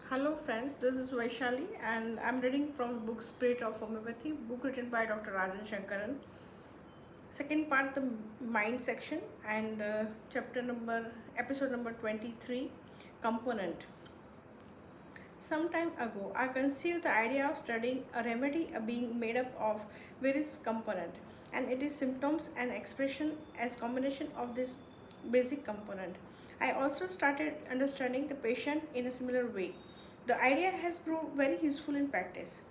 Hello friends, this is Vaishali and I'm reading from the book Spirit of Homeopathy, book written by Dr.Rajan Sankaran. Second part, the mind section, and episode number 23, component. Some time ago, I conceived the idea of studying a remedy being made up of various components, and it is symptoms and expression as combination of this basic component. I also started understanding the patient in a similar way. The idea has proved very useful in practice.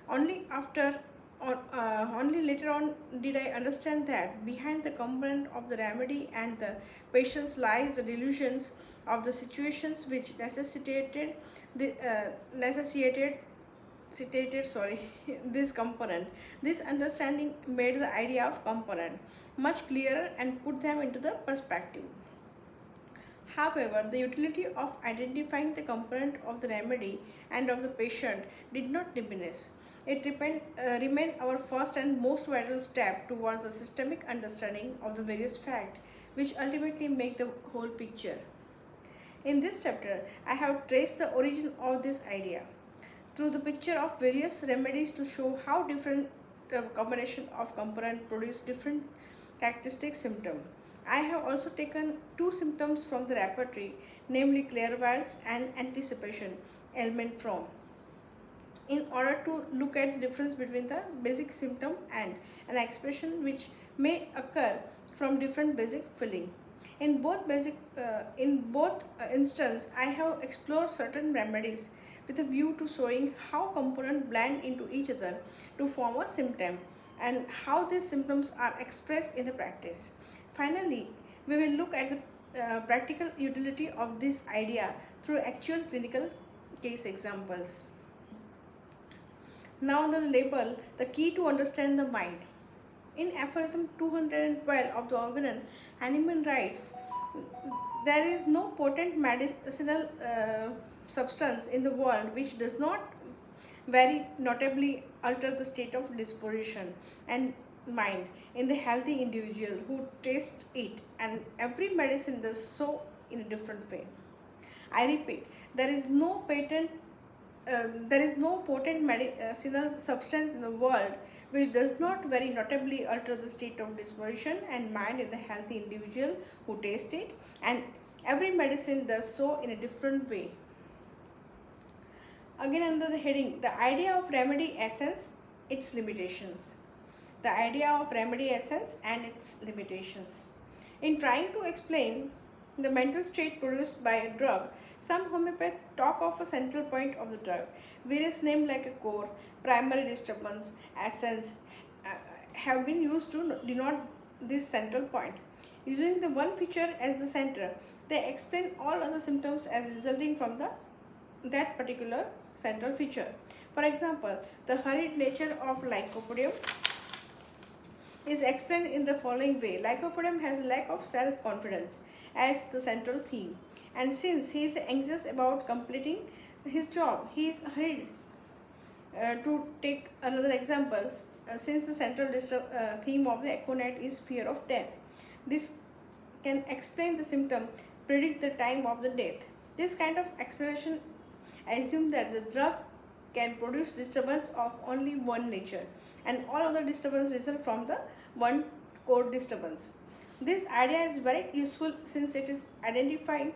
Only after only later on did I understand that behind the component of the remedy and the patient's lies the delusions of the situations which necessitated this component. This understanding made the idea of component much clearer and put them into the perspective. However, the utility of identifying the component of the remedy and of the patient did not diminish. It remained our first and most vital step towards the systemic understanding of the various facts which ultimately make the whole picture. In this chapter, I have traced the origin of this idea through the picture of various remedies to show how different combination of components produce different characteristic symptom. I have also taken two symptoms from the repertory, namely clairvoyance and anticipation element from, in order to look at the difference between the basic symptom and an expression which may occur from different basic feeling. In both instances, I have explored certain remedies with a view to showing how components blend into each other to form a symptom and how these symptoms are expressed in the practice. Finally, we will look at the practical utility of this idea through actual clinical case examples. Now, the label, the key to understand the mind. In aphorism 212 of the Organon Animal Rights, there is no potent medicinal substance in the world which does not very notably alter the state of disposition and mind in the healthy individual who tastes it, and every medicine does so in a different way. I repeat, there is no patent there is no potent medicinal substance in the world which does not very notably alter the state of disposition and mind in the healthy individual who tastes it, and every medicine does so in a different way. Again, under the heading, the idea of remedy essence, its limitations. The idea of remedy essence and its limitations. In trying to explain the mental state produced by a drug, some homeopaths talk of a central point of the drug. Various names like a core, primary disturbance, essence have been used to denote this central point. Using the one feature as the center, they explain all other symptoms as resulting from that particular central feature. For example, the hurried nature of lycopodium is explained in the following way. Lycopodium has a lack of self-confidence as the central theme, and since he is anxious about completing his job, he is hurried. To take another example, since the central theme of the aconite is fear of death, this can explain the symptom, predict the time of the death. This kind of explanation assumes that the drug can produce disturbance of only one nature and all other disturbance result from the one core disturbance. This idea is very useful since it is identifying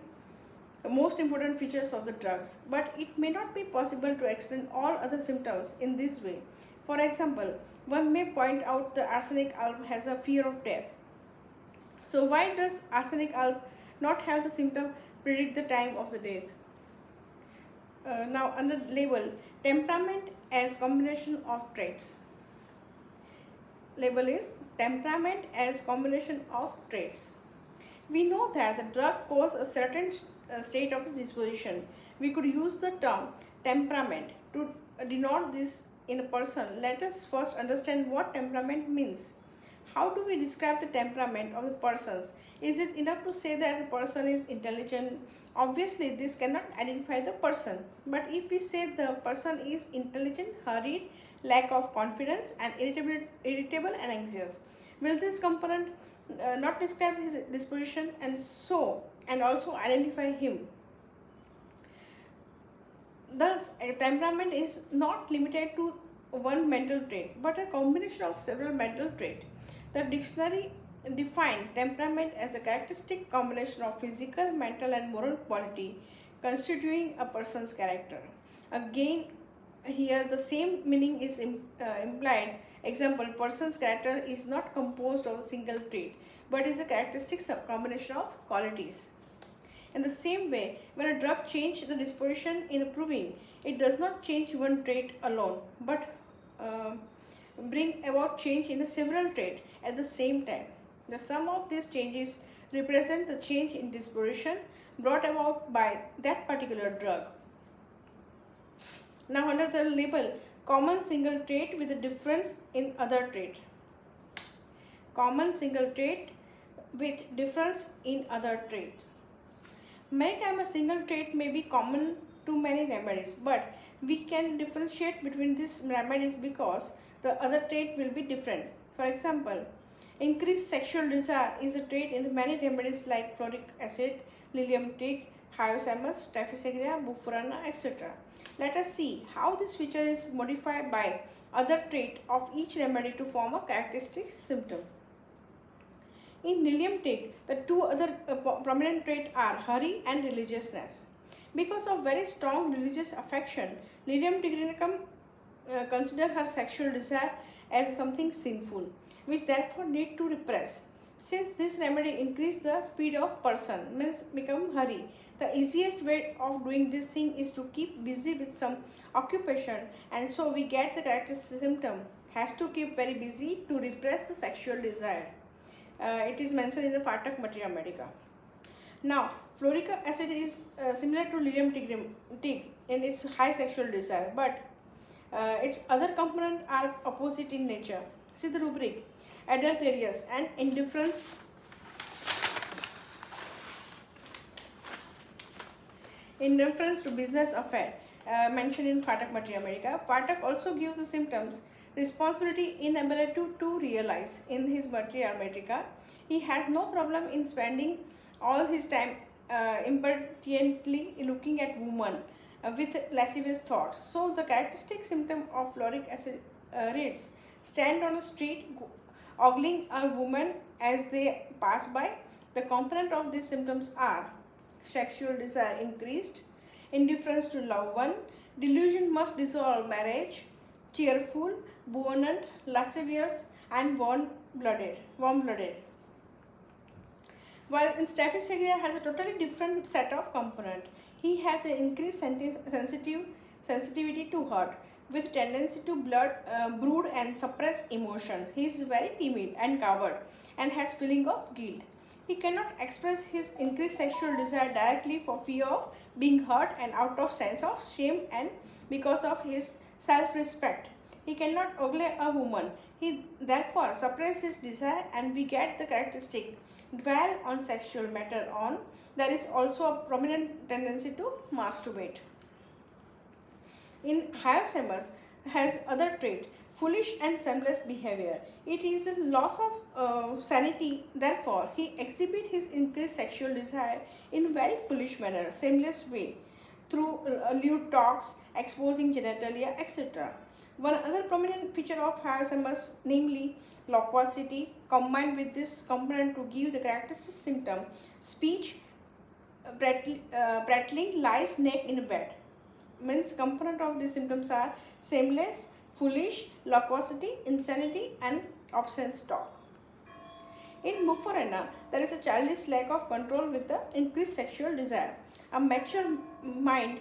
the most important features of the drugs, but it may not be possible to explain all other symptoms in this way. For example, one may point out the arsenic alb has a fear of death. So why does arsenic alb not have the symptom predict the time of the death? Now, under label, temperament as combination of traits. Label is temperament as combination of traits. We know that the drug causes a certain state of the disposition. We could use the term temperament to denote this in a person. Let us first understand what temperament means. How do we describe the temperament of the persons? Is it enough to say that the person is intelligent? Obviously, this cannot identify the person. But if we say the person is intelligent, hurried, lack of confidence, and irritable and anxious, will this component not describe his disposition and also identify him? Thus, a temperament is not limited to one mental trait, but a combination of several mental traits. The dictionary defined temperament as a characteristic combination of physical, mental, and moral quality constituting a person's character. Again, here the same meaning is implied. Example: person's character is not composed of a single trait, but is a characteristic combination of qualities. In the same way, when a drug changes the disposition in approving, it does not change one trait alone, but bring about change in the several traits at the same time. The sum of these changes represent the change in disposition brought about by that particular drug. Now, under the label common single trait with a difference in other trait. Common single trait with difference in other traits. Many times a single trait may be common to many remedies, but we can differentiate between these remedies because the other trait will be different. For example, increased sexual desire is a trait in many remedies like fluoric acid, lilium twig, hyoscyamus, Staphysagra, bufurana, etc. Let us see how this feature is modified by other trait of each remedy to form a characteristic symptom. In lilium twig, the two other prominent traits are hurry and religiousness. Because of very strong religious affection, lilium tigrinicum consider her sexual desire as something sinful, which therefore need to repress. Since this remedy increase the speed of person, means become hurry, the easiest way of doing this thing is to keep busy with some occupation, and so we get the characteristic symptom has to keep very busy to repress the sexual desire. It is mentioned in the Fatak Materia Medica. Now, fluoric acid is similar to lilium twig in its high sexual desire, but its other components are opposite in nature. See the rubric: adulterous and indifference. Indifference to business affair mentioned in Fatak Materia Medica. Fatak also gives the symptoms responsibility, inability to realize in his Materia Medica. He has no problem in spending all his time impertinently looking at women with lascivious thoughts. So the characteristic symptom of fluoric acid rates: stand on a street ogling a woman as they pass by. The component of these symptoms are sexual desire increased, indifference to loved one, delusion must dissolve marriage, cheerful, buoyant, lascivious, and warm-blooded. While in Staphysagra has a totally different set of component. He has an increased sensitivity to hurt, with tendency to brood and suppress emotion. He is very timid and coward and has feeling of guilt. He cannot express his increased sexual desire directly for fear of being hurt and out of sense of shame and because of his self-respect. He cannot ogle a woman. He therefore suppresses his desire, and we get the characteristic dwell on sexual matter on. There is also a prominent tendency to masturbate. In hyoscyamus has other trait: foolish and shameless behavior. It is a loss of sanity. Therefore, he exhibits his increased sexual desire in very foolish manner, shameless way, through lewd talks, exposing genitalia, etc. One other prominent feature of hyoscyamus, namely loquacity, combined with this component to give the characteristic symptom: speech, prattling, lies neck in bed. Means component of these symptoms are shameless, foolish, loquacity, insanity, and obscene talk. In bufurana, there is a childish lack of control with the increased sexual desire. A mature mind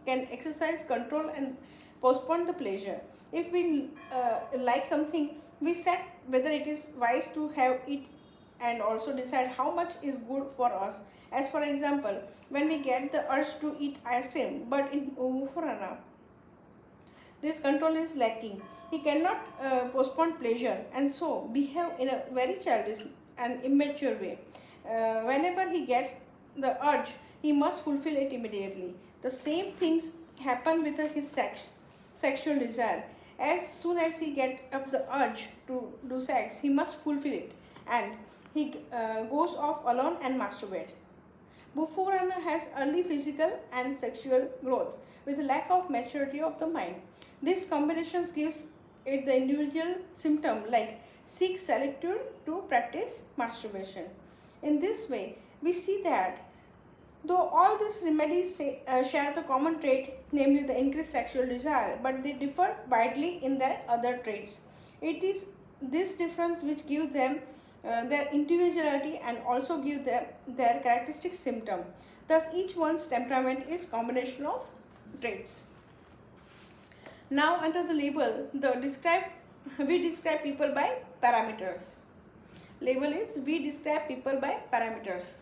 can exercise control and postpone the pleasure. If we like something, we set whether it is wise to have it and also decide how much is good for us. As for example, when we get the urge to eat ice cream, but in bufurana, this control is lacking. He cannot postpone pleasure and so behave in a very childish and immature way. Whenever he gets the urge, he must fulfill it immediately. The same things happen with his sexual desire. As soon as he gets up the urge to do sex, he must fulfill it, and he goes off alone and masturbate. Before and has early physical and sexual growth with a lack of maturity of the mind. This combination gives it the individual symptom like seek solitude to practice masturbation. In this way, we see that though all these remedies share the common trait, namely the increased sexual desire, but they differ widely in their other traits. It is this difference which gives them their individuality and also give them their characteristic symptom. Thus, each one's temperament is combination of traits. Now, under the label, we describe people by parameters. Label is we describe people by parameters.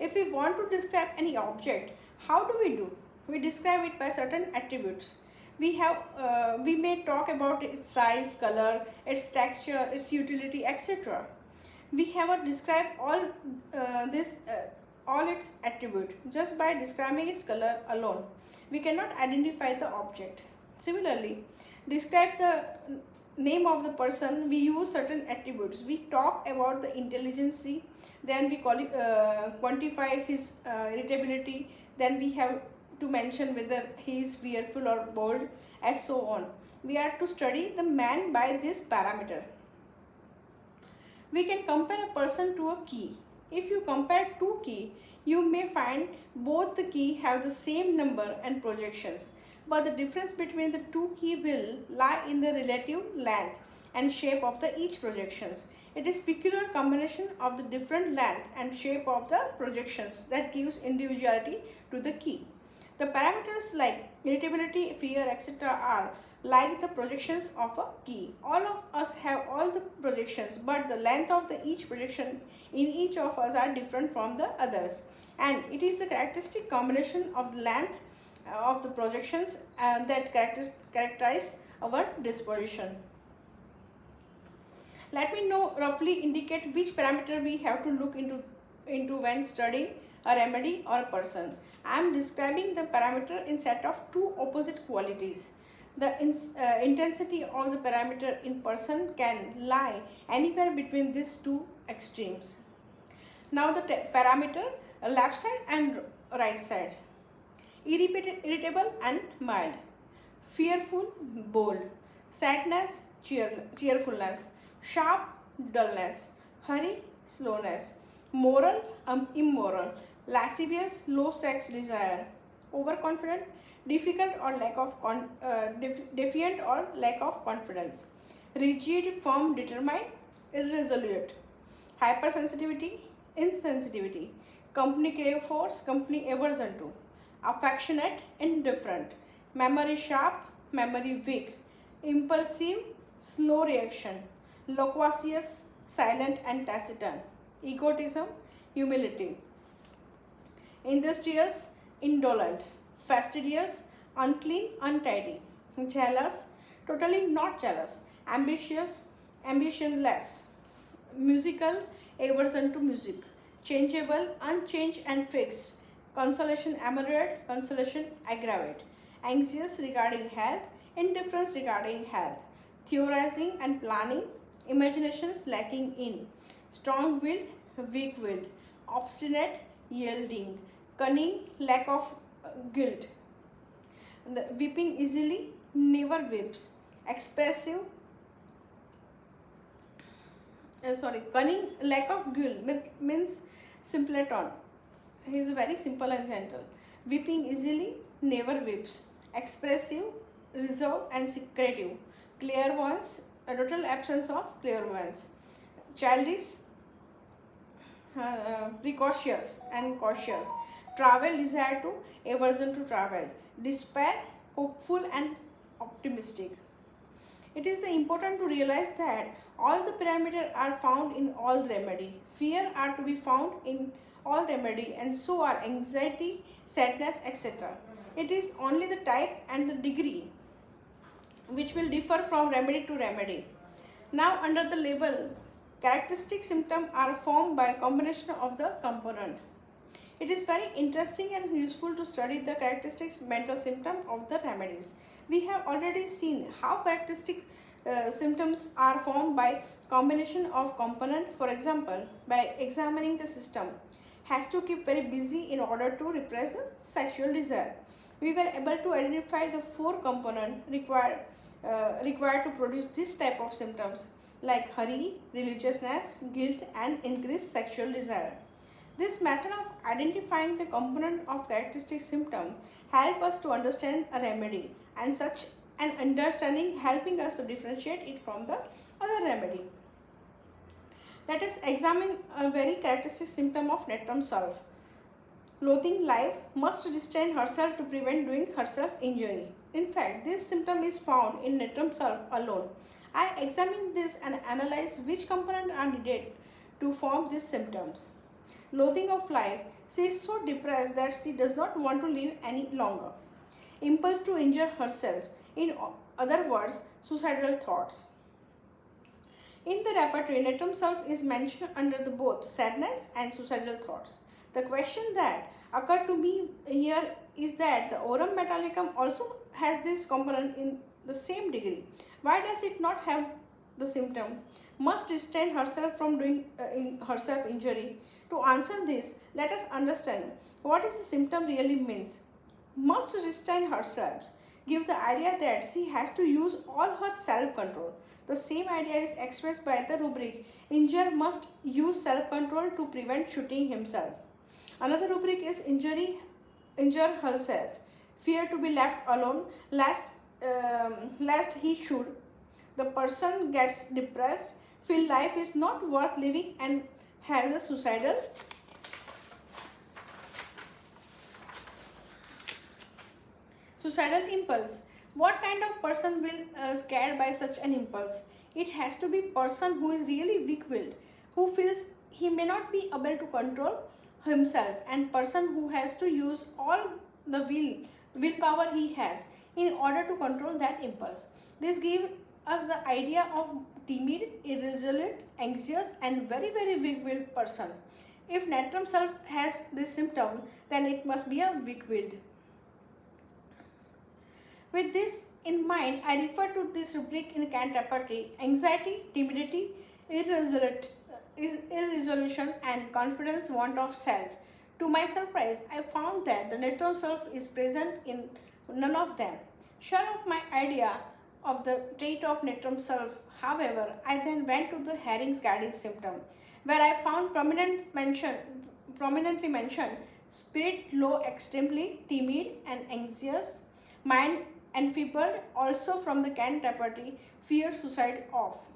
If we want to describe any object, how do we do? We describe it by certain attributes. We may talk about its size, color, its texture, its utility, etc. We have to describe all its attribute just by describing its color alone. We cannot identify the object. Similarly, describe the name of the person, we use certain attributes. We talk about the intelligence, then we quantify his irritability, then we have to mention whether he is fearful or bold, and so on. We are to study the man by this parameter. We can compare a person to a key. If you compare two keys, you may find both the keys have the same number and projections, but the difference between the two keys will lie in the relative length and shape of the each projections. It is peculiar combination of the different length and shape of the projections that gives individuality to the key. The parameters like irritability, fear, etc. are like the projections of a key. All of us have all the projections, but the length of each projection in each of us are different from the others. And it is the characteristic combination of the length of the projections that characterize our disposition. Let me know roughly indicate which parameter we have to look into when studying a remedy or a person. I am describing the parameter in set of two opposite qualities. The intensity of the parameter in person can lie anywhere between these two extremes. Now the parameter left side and right side. Irritable and mild, fearful, bold, sadness, cheerfulness, sharp, dullness, hurry, slowness, moral, immoral, lascivious, low sex desire, overconfident, difficult or defiant or lack of confidence, rigid, firm, determined, irresolute, hypersensitivity, insensitivity, company crave force, company aversion to, affectionate, indifferent, memory sharp, memory weak, impulsive, slow reaction, loquacious, silent and taciturn, egotism, humility, industrious, indolent, fastidious, unclean, untidy, jealous, totally not jealous, ambitious, ambitionless, musical, aversion to music, changeable, unchanged and fixed, consolation ameliorate, consolation aggravate, anxious regarding health, indifference regarding health, theorizing and planning, imaginations lacking in, strong-willed, weak-willed, obstinate, yielding, cunning, lack of guilt, weeping easily, never weeps, expressive, cunning, lack of guilt means simpleton. He is very simple and gentle. Weeping easily, never weeps. Expressive, reserved and secretive. Clairvoyance, a total absence of clairvoyance. Childish, precocious and cautious. Travel, desire to, aversion to travel. Despair, hopeful and optimistic. It is important to realize that all the parameters are found in all remedy. Fear are to be found in all remedy, and so are anxiety, sadness, etc. It is only the type and the degree which will differ from remedy to remedy. Now under the label, characteristic symptoms are formed by combination of the component. It is very interesting and useful to study the characteristics mental symptom of the remedies. We have already seen how characteristic symptoms are formed by combination of component. For example, by examining the system, has to keep very busy in order to repress the sexual desire. We were able to identify the 4 components required to produce this type of symptoms like hurry, religiousness, guilt, and increased sexual desire. This method of identifying the component of characteristic symptom help us to understand a remedy, and such an understanding helping us to differentiate it from the other remedy. Let us examine a very characteristic symptom of natrum sulph. Loathing life, must restrain herself to prevent doing herself injury. In fact, this symptom is found in natrum sulph alone. I examined this and analyzed which components are needed to form these symptoms. Loathing of life, she is so depressed that she does not want to live any longer. Impulse to injure herself, in other words, suicidal thoughts. In the repertory, natrum sulph is mentioned under the both sadness and suicidal thoughts. The question that occurred to me here is that the aurum metallicum also has this component in the same degree. Why does it not have the symptom? Must restrain herself from doing herself injury. To answer this, let us understand what is the symptom really means. Must restrain herself give the idea that she has to use all her self-control. The same idea is expressed by the rubric injure must use self-control to prevent shooting himself. Another rubric is injure herself, fear to be left alone lest he should. The person gets depressed, feel life is not worth living, and has a suicidal impulse. What kind of person will scared by such an impulse? It has to be person who is really weak-willed, who feels he may not be able to control himself, and person who has to use all the willpower he has in order to control that impulse. This gives us the idea of timid, irresolute, anxious, and very weak-willed person. If natrum sulph has this symptom, then it must be a weak-willed. With this in mind, I refer to this rubric in Kant repertory: anxiety, timidity, irresolution, and confidence, want of self. To my surprise, I found that the natrum sulph is present in none of them. Sure of my idea of the trait of natrum sulph, however, I then went to the Herring's guiding symptom, where I found prominently mentioned spirit low, extremely timid and anxious, mind enfeebled, also from the Kant repertory, fear suicide off.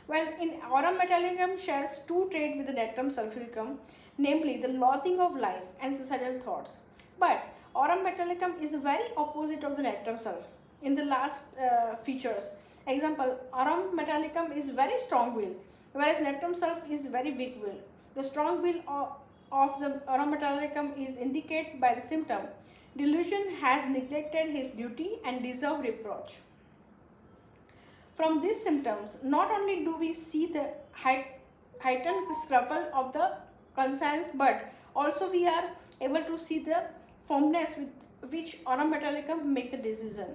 Well, in aurum metallicum shares 2 traits with the natrum sulphuricum, namely the loathing of life and suicidal thoughts. But aurum metallicum is very opposite of the natrum sulph in the last features. Example, aurum metallicum is very strong will, whereas natrum sulph is very weak will. The strong will of the aurum metallicum is indicated by the symptom delusion has neglected his duty and deserve reproach. From these symptoms, not only do we see the heightened scruple of the conscience, but also we are able to see the firmness with which aurum metallicum make the decision.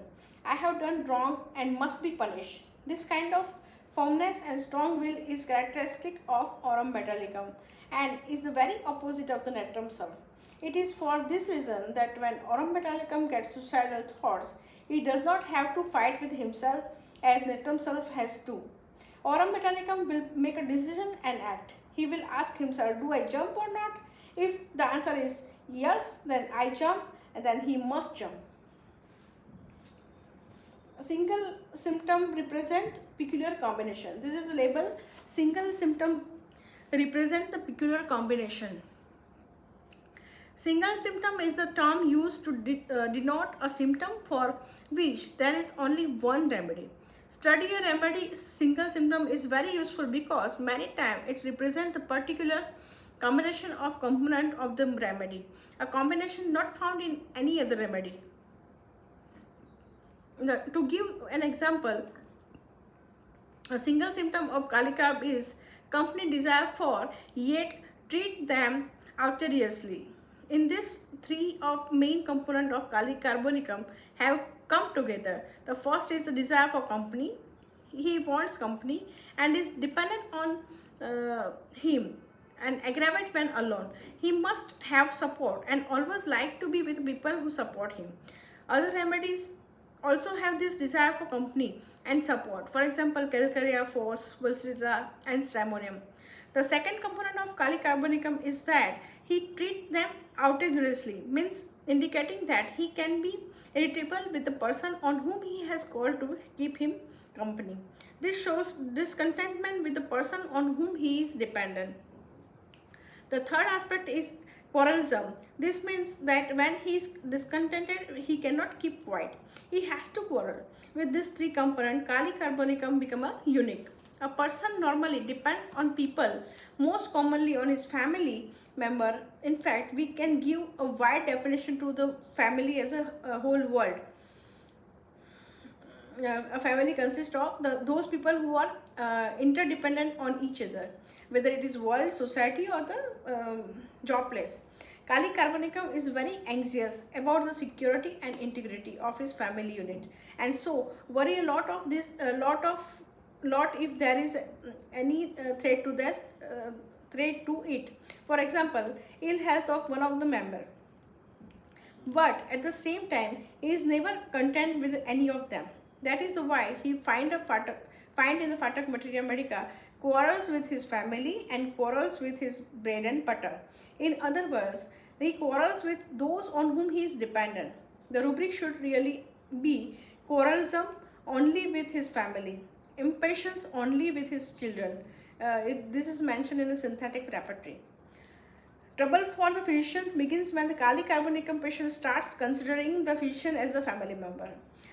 I have done wrong and must be punished. This kind of firmness and strong will is characteristic of aurum metallicum and is the very opposite of the natrum sulph. It is for this reason that when aurum metallicum gets suicidal thoughts, he does not have to fight with himself as natrum sulph has to. Aurum metallicum will make a decision and act. He will ask himself, do I jump or not? If the answer is yes, then I jump, and then he must jump. A single symptom represent peculiar combination. This is the label. Single symptom represent the peculiar combination. Single symptom is the term used to denote a symptom for which there is only one remedy. Study a remedy single symptom is very useful because many times it represents the particular combination of component of the remedy, a combination not found in any other remedy. To give an example, a single symptom of Kalikarb is company desire for, yet treat them ulteriously. In this, 3 of main component of Kalikarbonicum have come together. The first is the desire for company. He wants company and is dependent on him and aggravate when alone. He must have support and always like to be with people who support him. Other remedies also have this desire for company and support. For example, calcarea, phos, vulsera, and stramonium. The second component of Kali carbonicum is that he treats them outrageously, means indicating that he can be irritable with the person on whom he has called to keep him company. This shows discontentment with the person on whom he is dependent. The third aspect is quarrelsome. This means that when he is discontented, he cannot keep quiet. He has to quarrel. With these three components, Kali carbonicum become a unique. A person normally depends on people, most commonly on his family member. In fact, we can give a wide definition to the family as a whole world. A family consists of those people who are interdependent on each other, whether it is world, society, or the job place. Kali carbonicum is very anxious about the security and integrity of his family unit, and so worry a lot of this, lot if there is any threat to that, threat to it. For example, ill health of one of the member. But at the same time, he is never content with any of them. That is the why he find in the Fatak Materia Medica quarrels with his family and quarrels with his bread and butter. In other words, he quarrels with those on whom he is dependent. The rubric should really be quarrelsome only with his family, impatience only with his children. This is mentioned in the synthetic repertory. Trouble for the physician begins when the Kali carbonicum patient starts considering the physician as a family member.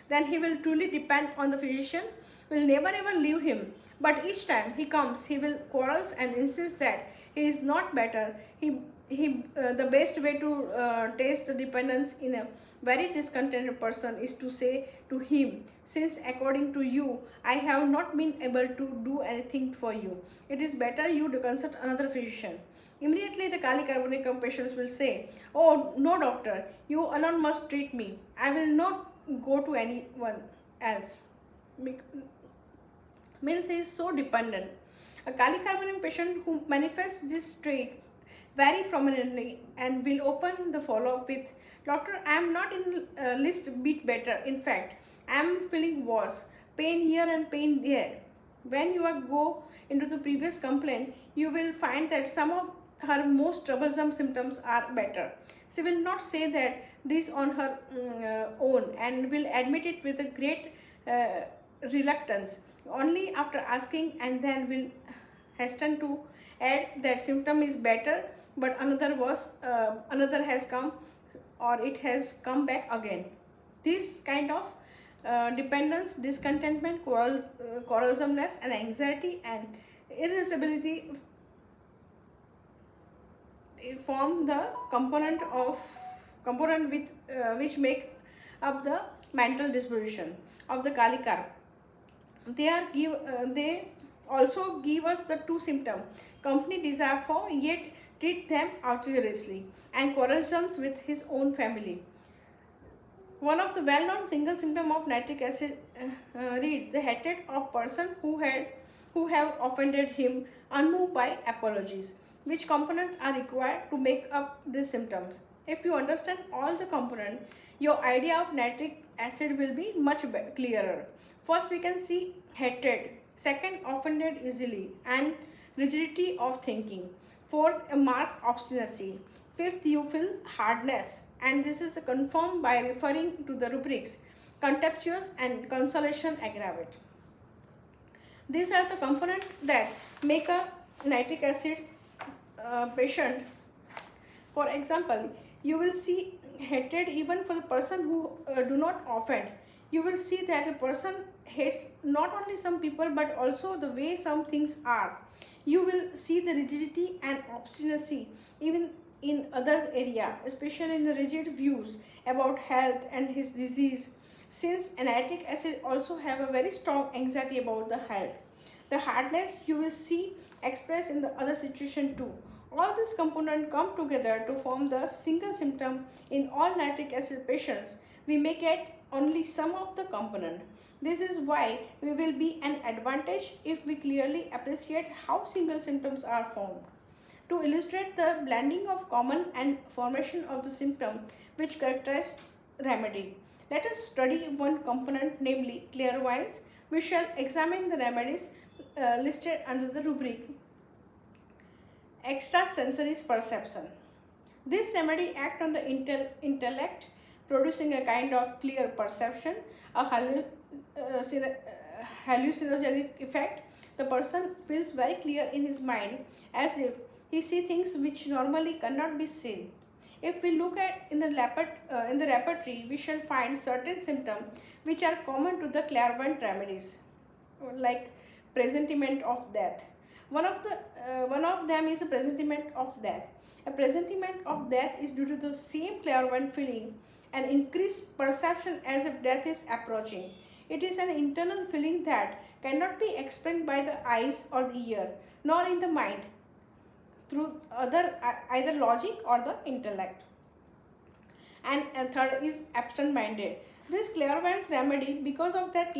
Then he will truly depend on the physician, will never ever leave him. But each time he comes, he will quarrels and insists that he is not better. The best way to taste the dependence in a very discontented person is to say to him, since according to you, I have not been able to do anything for you, it is better you to consult another physician. Immediately the Kali carbonicum patients will say, oh no doctor, you alone must treat me. I will not go to anyone else. Means he is so dependent. A Kali carbonicum patient who manifests this trait very prominently and will open the follow-up with, doctor, I am not in least bit better. In fact, I am feeling worse. Pain here and pain there. When you go into the previous complaint, you will find that some of her most troublesome symptoms are better. She will not say that this on her own and will admit it with a great reluctance, only after asking, and then will hasten to add that symptom is better, but another has come, or it has come back again. This kind of dependence, discontentment, quarrelsomeness, and anxiety and irritability form the component with which make up the mental disposition of the Kali carb. They also give us the two symptoms: company desire for, yet treat them outrageously, and quarrelsomes with his own family. One of the well-known single symptom of nitric acid reads the hatred of person who have offended him, unmoved by apologies. Which components are required to make up these symptoms? If you understand all the components, your idea of nitric acid will be much clearer. First, we can see hatred. Second, offended easily and rigidity of thinking. Fourth, a marked obstinacy. Fifth, you feel hardness, and this is confirmed by referring to the rubrics contemptuous and consolation aggravate. These are the components that make a nitric acid patient. For example, you will see hatred even for the person who do not offend. You will see that a person hates not only some people but also the way some things are. You will see the rigidity and obstinacy even in other area, especially in the rigid views about health and his disease, since nitric acid also have a very strong anxiety about the health. The hardness you will see expressed in the other situation too. All these components come together to form the single symptom in all nitric acid patients. We may get only some of the component. This is why we will be an advantage if we clearly appreciate how single symptoms are formed. to illustrate the blending of common and formation of the symptom which characterize remedy. Let us study one component, namely clairvoyance. We shall examine the remedies listed under the rubric extrasensory perception. This remedy acts on the intellect, producing a kind of clear perception, a hallucinogenic effect. The person feels very clear in his mind, as if he sees things which normally cannot be seen. If we look at in the repertory, we shall find certain symptoms which are common to the clairvoyant remedies, like presentiment of death. One of them is a presentiment of death. A presentiment of death is due to the same clairvoyant feeling and increased perception as if death is approaching. It is an internal feeling that cannot be explained by the eyes or the ear, nor in the mind through either logic or the intellect. And third is absent-minded. This clairvoyance remedy, because of their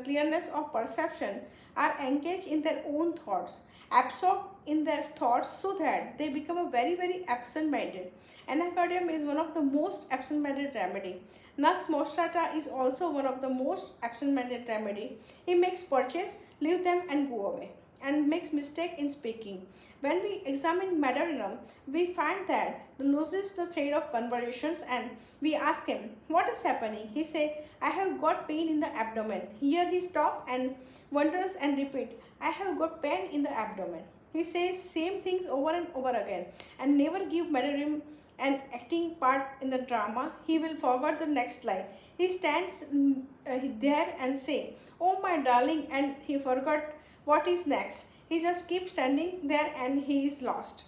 clearness of perception, are engaged in their own thoughts, absorbed in their thoughts, so that they become a very absent-minded. Anacardium is one of the most absent-minded remedy. Nux mostrata is also one of the most absent-minded remedy. He makes purchase, leave them and go away, and makes mistake in speaking. When we examine Madarium, we find that he loses the thread of conversations, and we ask him, what is happening? He say, I have got pain in the abdomen. Here he stop and wonders and repeat, I have got pain in the abdomen. He says same things over and over again and never give Madarium an acting part in the drama. He will forget the next line. He stands there and say, oh my darling, and he forgot what is next. He just keeps standing there and he is lost.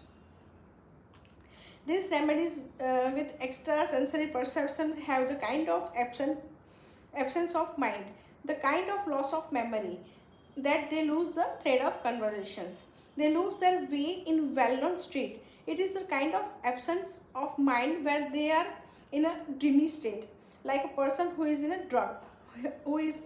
These remedies with extrasensory perception have the kind of absence of mind, the kind of loss of memory, that they lose the thread of conversations. They lose their way in well-known street. It is the kind of absence of mind where they are in a dreamy state, like a person who is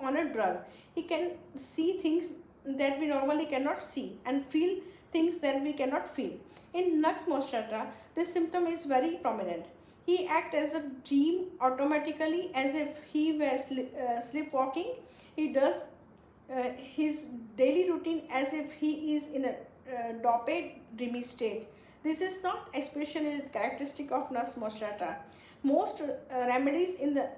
on a drug. He can see things that we normally cannot see and feel things that we cannot feel. In Nux mostrata, this symptom is very prominent. He acts as a dream automatically, as if he were sleepwalking. He does his daily routine as if he is in a doped dreamy state. This is not especially characteristic of Nux mostrata. Most remedies in the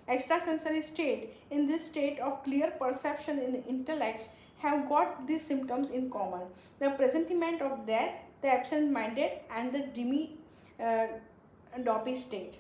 extrasensory state, in this state of clear perception in the intellect, have got these symptoms in common: the presentiment of death, the absent-minded, and the dreamy dopey state.